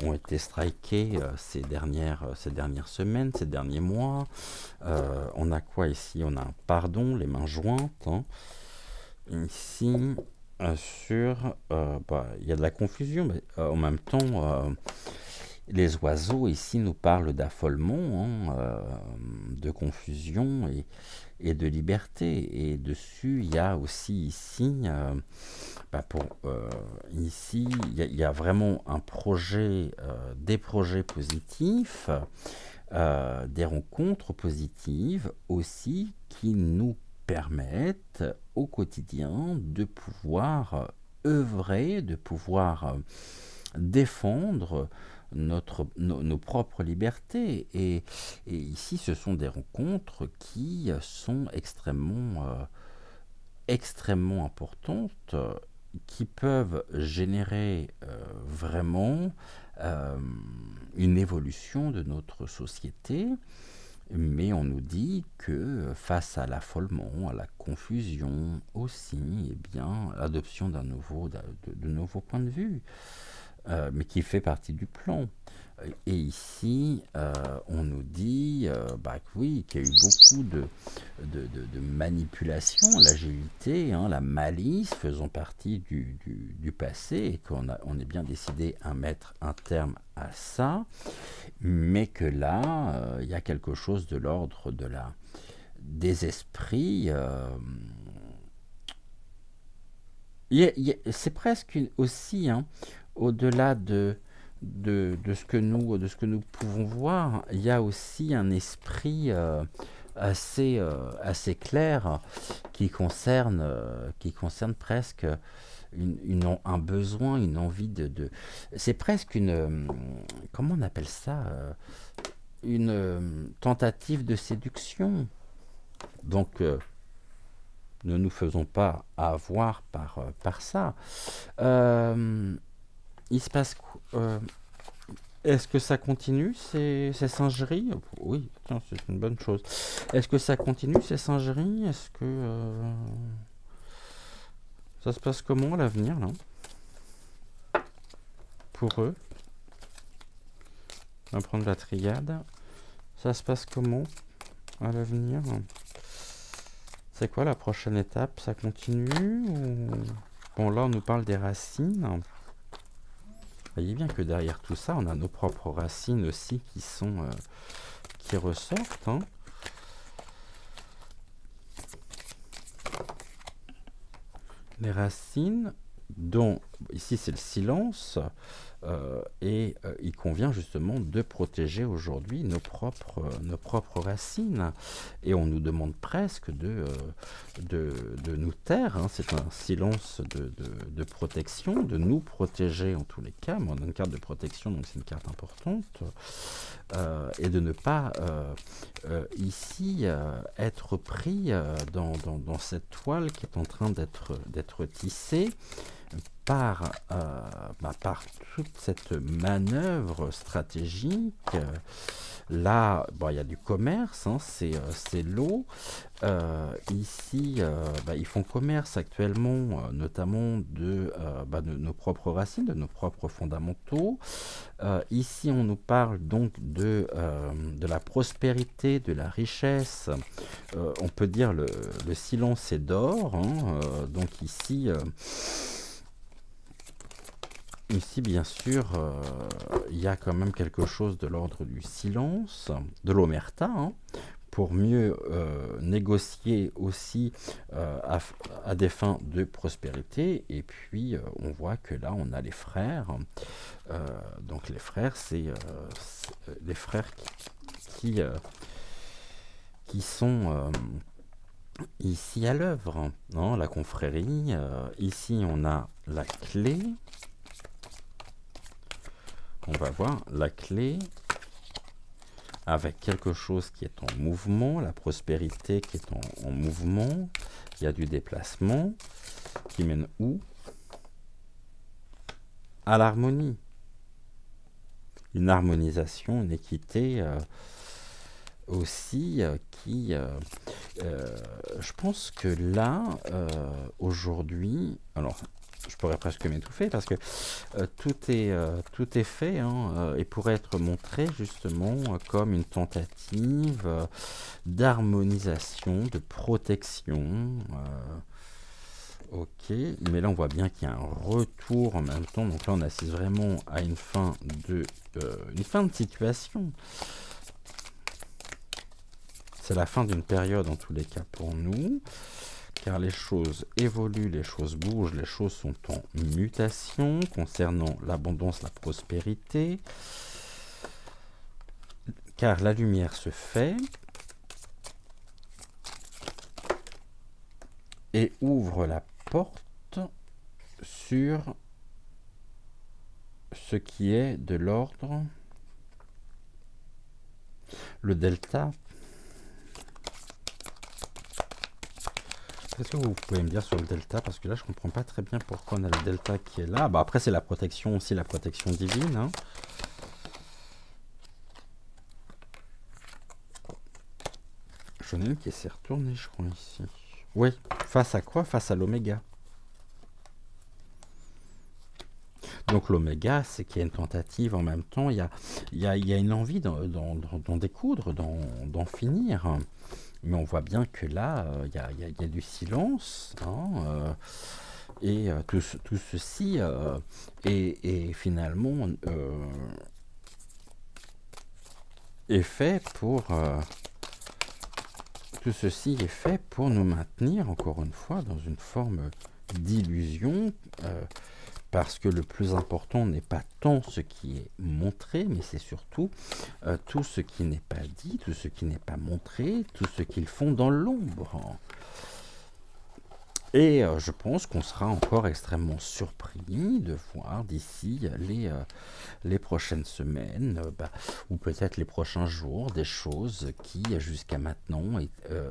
ont été strikées ces dernières semaines, ces derniers mois? On a quoi ici? On a un pardon, les mains jointes. Ici, il y a de la confusion, mais en même temps, les oiseaux ici nous parlent d'affolement, de confusion et de liberté. Et dessus, il y a aussi ici, ici, il y a vraiment un projet, des projets positifs, des rencontres positives aussi qui nous permettent au quotidien de pouvoir œuvrer, de pouvoir défendre nos propres libertés. Et ici, ce sont des rencontres qui sont extrêmement importantes, qui peuvent générer vraiment euh, une évolution de notre société. Mais on nous dit que face à l'affolement, à la confusion aussi, eh bien, l'adoption de nouveaux points de vue, mais qui fait partie du plan. Et ici, on nous dit bah, que oui, qu'il y a eu beaucoup de manipulation, l'agilité, hein, la malice faisant partie du passé, et on est bien décidé à mettre un terme à ça, mais que là, il y a quelque chose de l'ordre des esprits. C'est presque aussi, hein, au-delà de ce que nous pouvons voir, il y a aussi un esprit assez clair qui concerne presque un besoin, une envie c'est presque comment on appelle ça, une tentative de séduction. Donc, ne nous faisons pas avoir par ça. Il se passe quoi? Est-ce que ça continue, ces singeries? Oui, tiens, c'est une bonne chose. Est-ce que ça continue, ces singeries? Est-ce que ça se passe comment à l'avenir, là, pour eux? On va prendre la triade. Ça se passe comment à l'avenir? C'est quoi la prochaine étape? Ça continue ou... Bon, là, on nous parle des racines. Vous voyez bien que derrière tout ça, on a nos propres racines aussi qui ressortent, hein. Les racines, dont ici c'est le silence, et il convient justement de protéger aujourd'hui nos propres racines. Et on nous demande presque de nous taire, hein. C'est un silence de protection, de nous protéger en tous les cas. Mais on a une carte de protection, donc c'est une carte importante. Et de ne pas ici être pris dans cette toile qui est en train d'être tissée par toute cette manœuvre stratégique. Là, bon, il y a du commerce, hein, c'est l'eau. Ici, ils font commerce actuellement, notamment de nos propres racines, de nos propres fondamentaux. Ici, on nous parle donc de la prospérité, de la richesse. On peut dire le silence est d'or, hein. Donc ici... Ici, bien sûr, il y a quand même quelque chose de l'ordre du silence, de l'omerta, hein, pour mieux négocier aussi à des fins de prospérité. Et puis, on voit que là, on a les frères. Donc, les frères, c'est les frères qui sont ici à l'œuvre, hein, la confrérie. Ici, on a la clé. On va voir la clé avec quelque chose qui est en mouvement, la prospérité qui est en mouvement. Il y a du déplacement qui mène où? À l'harmonie. Une harmonisation, une équité aussi qui... je pense que là, aujourd'hui... Alors, je pourrais presque m'étouffer parce que tout est fait, hein, et pourrait être montré justement comme une tentative d'harmonisation, de protection. Ok, mais là on voit bien qu'il y a un retour en même temps. Donc là on assiste vraiment à une fin de situation. C'est la fin d'une période en tous les cas pour nous. Car les choses évoluent, les choses bougent, les choses sont en mutation concernant l'abondance, la prospérité. Car la lumière se fait. et ouvre la porte sur ce qui est de l'ordre, le delta. Qu'est-ce que vous pouvez me dire sur le delta? Parce que là, je comprends pas très bien pourquoi on a le delta qui est là. Bah, après, c'est la protection aussi, la protection divine. Hein. J'en ai une qui s'est retournée, je crois, ici. Oui, face à quoi? Face à l'oméga. Donc l'oméga, c'est qu'il y a une tentative en même temps, il y a une envie d'en découdre, d'en finir. Mais on voit bien que là, il y a du silence. Hein, et tout ceci est finalement est fait pour... tout ceci est fait pour nous maintenir, encore une fois, dans une forme d'illusion, parce que le plus important n'est pas tant ce qui est montré, mais c'est surtout tout ce qui n'est pas dit, tout ce qui n'est pas montré, tout ce qu'ils font dans l'ombre. Et je pense qu'on sera encore extrêmement surpris de voir d'ici les prochaines semaines, ou peut-être les prochains jours, des choses qui jusqu'à maintenant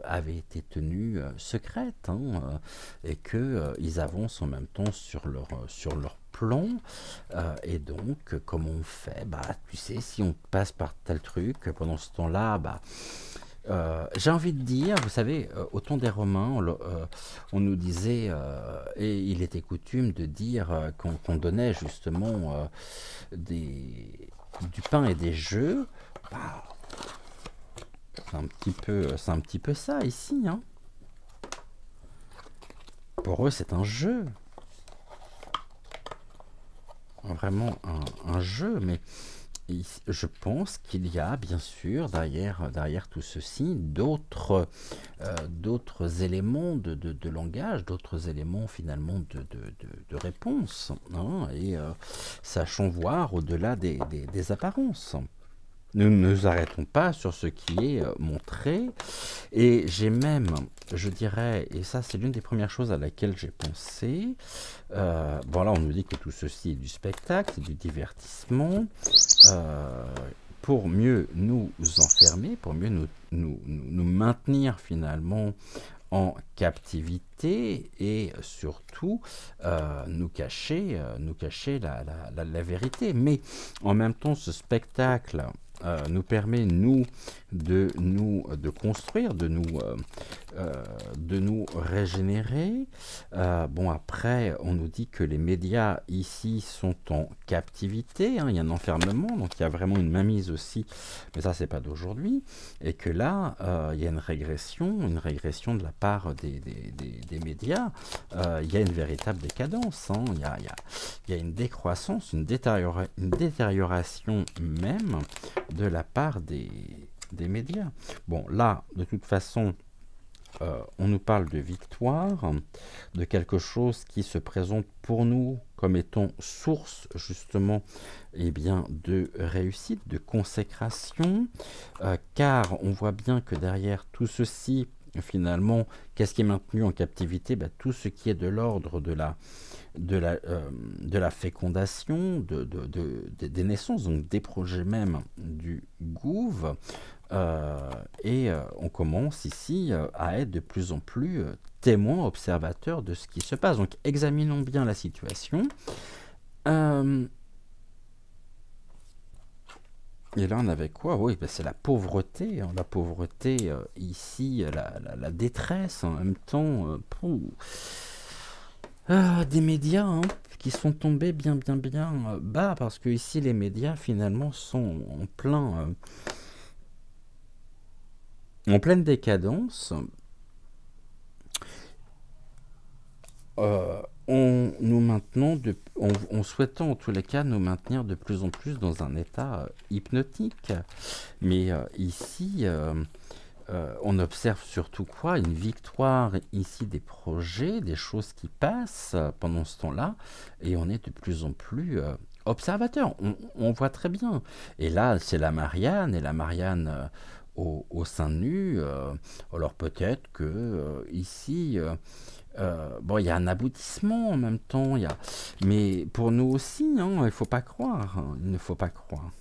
avaient été tenues secrètes, hein, et qu'ils avancent en même temps sur leur plan. Et donc, comme on fait, tu sais, si on passe par tel truc, pendant ce temps-là, j'ai envie de dire, vous savez, au temps des Romains, on nous disait, et il était coutume de dire qu'on donnait justement du pain et des jeux. C'est un petit peu ça ici. Hein. Pour eux, c'est un jeu. Vraiment un jeu, mais... je pense qu'il y a bien sûr derrière tout ceci d'autres éléments de langage, d'autres éléments finalement de réponse, hein, et sachons voir au-delà des apparences. Nous ne nous arrêtons pas sur ce qui est montré, et j'ai même, je dirais, et ça c'est l'une des premières choses à laquelle j'ai pensé, bon là on nous dit que tout ceci est du spectacle, c'est du divertissement, pour mieux nous enfermer, pour mieux nous maintenir finalement en captivité, et surtout nous cacher la vérité. Mais en même temps, ce spectacle nous permet, nous, de construire, de nous régénérer. Bon, après, on nous dit que les médias ici sont en captivité, hein, il y a un enfermement, donc il y a vraiment une mainmise aussi, mais ça, c'est pas d'aujourd'hui, et que là, il y a une régression de la part des médias, il y a une véritable décadence, hein, il y a une décroissance, une détérioration même de la part des médias. Bon, là, de toute façon, on nous parle de victoire, de quelque chose qui se présente pour nous comme étant source justement de réussite, de consécration, car on voit bien que derrière tout ceci, finalement, qu'est-ce qui est maintenu en captivité? Tout ce qui est de l'ordre de la fécondation, des naissances, donc des projets même du Gouv. Et on commence ici à être de plus en plus témoins, observateurs de ce qui se passe. Donc examinons bien la situation. Et là on avait quoi? Oui, c'est la pauvreté. Hein, la pauvreté ici, la détresse en même temps. Des médias, hein, qui sont tombés bien bas, parce que ici les médias finalement sont en pleine décadence. En souhaitant en tous les cas nous maintenir de plus en plus dans un état hypnotique. Mais ici, on observe surtout quoi? Une victoire ici des projets, des choses qui passent pendant ce temps-là, et on est de plus en plus observateur. On voit très bien. Et là, c'est la Marianne, et la Marianne au sein nu. Alors peut-être que ici, Bon, il y a un aboutissement en même temps, mais pour nous aussi, hein, il ne faut pas croire, hein, il ne faut pas croire.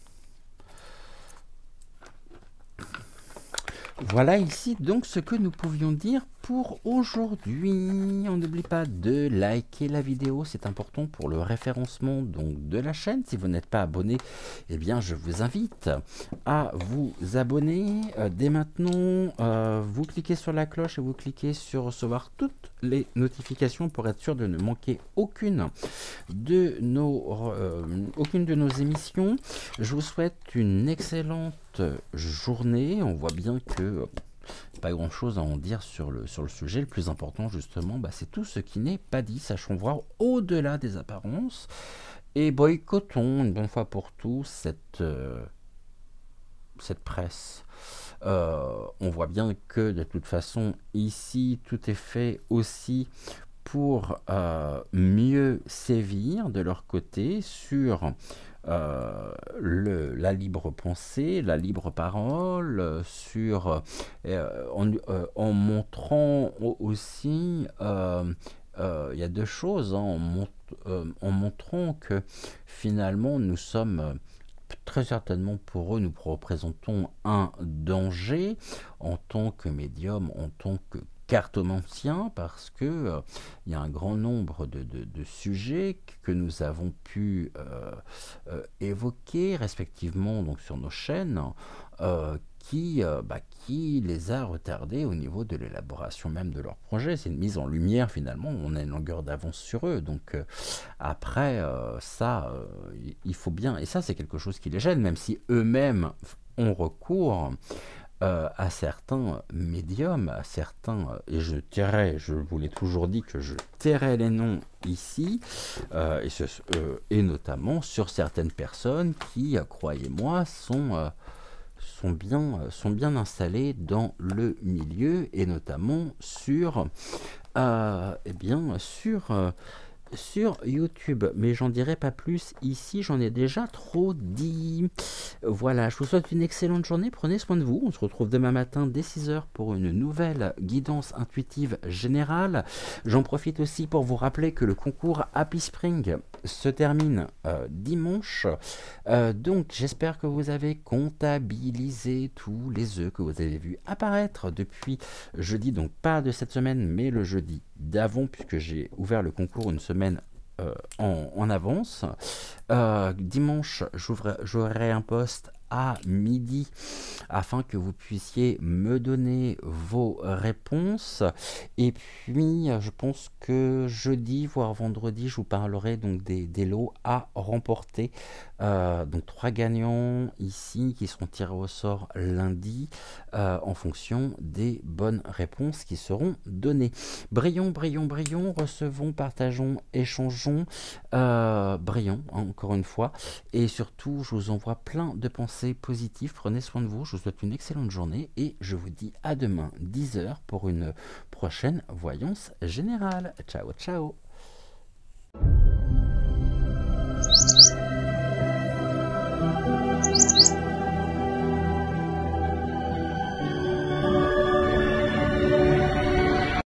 Voilà ici donc ce que nous pouvions dire pour aujourd'hui. On n'oublie pas de liker la vidéo, c'est important pour le référencement donc de la chaîne. Si vous n'êtes pas abonné, eh bien je vous invite à vous abonner. Dès maintenant, vous cliquez sur la cloche et vous cliquez sur recevoir toutes les notifications pour être sûr de ne manquer aucune de nos émissions. Je vous souhaite une excellente journée. On voit bien que pas grand chose à en dire sur le sujet. Le plus important justement, c'est tout ce qui n'est pas dit. Sachons voir au-delà des apparences et boycottons une bonne fois pour tous cette presse. On voit bien que de toute façon ici tout est fait aussi pour mieux sévir de leur côté sur la libre pensée, la libre parole, en montrant aussi, il y a deux choses, hein, en montrant que finalement nous sommes très certainement pour eux, nous représentons un danger en tant que médium, en tant que cartomancien, parce que il y a un grand nombre de sujets que nous avons pu évoquer respectivement donc sur nos chaînes, qui les a retardés au niveau de l'élaboration même de leur projet. C'est une mise en lumière finalement, on a une longueur d'avance sur eux, donc après il faut bien, et ça c'est quelque chose qui les gêne, même si eux-mêmes ont recours à certains médiums, à certains, et je vous l'ai toujours dit que je tairai les noms ici, et notamment sur certaines personnes qui, croyez-moi, sont bien installées dans le milieu, et notamment sur YouTube, mais j'en dirai pas plus ici, j'en ai déjà trop dit. Voilà, je vous souhaite une excellente journée, prenez soin de vous, on se retrouve demain matin dès 6 h pour une nouvelle guidance intuitive générale. J'en profite aussi pour vous rappeler que le concours Happy Spring se termine dimanche, donc j'espère que vous avez comptabilisé tous les œufs que vous avez vus apparaître depuis jeudi, donc pas de cette semaine mais le jeudi d'avant, puisque j'ai ouvert le concours une semaine en avance. Dimanche, j'aurai un post à midi afin que vous puissiez me donner vos réponses, et puis je pense que jeudi voire vendredi je vous parlerai donc des lots à remporter, donc 3 gagnants ici qui seront tirés au sort lundi en fonction des bonnes réponses qui seront données. Brillons, recevons, partageons, échangeons, brillons, hein, encore une fois, et surtout je vous envoie plein de pensées positives. Prenez soin de vous, je vous souhaite une excellente journée et je vous dis à demain 10 h pour une prochaine voyance générale. Ciao, ciao.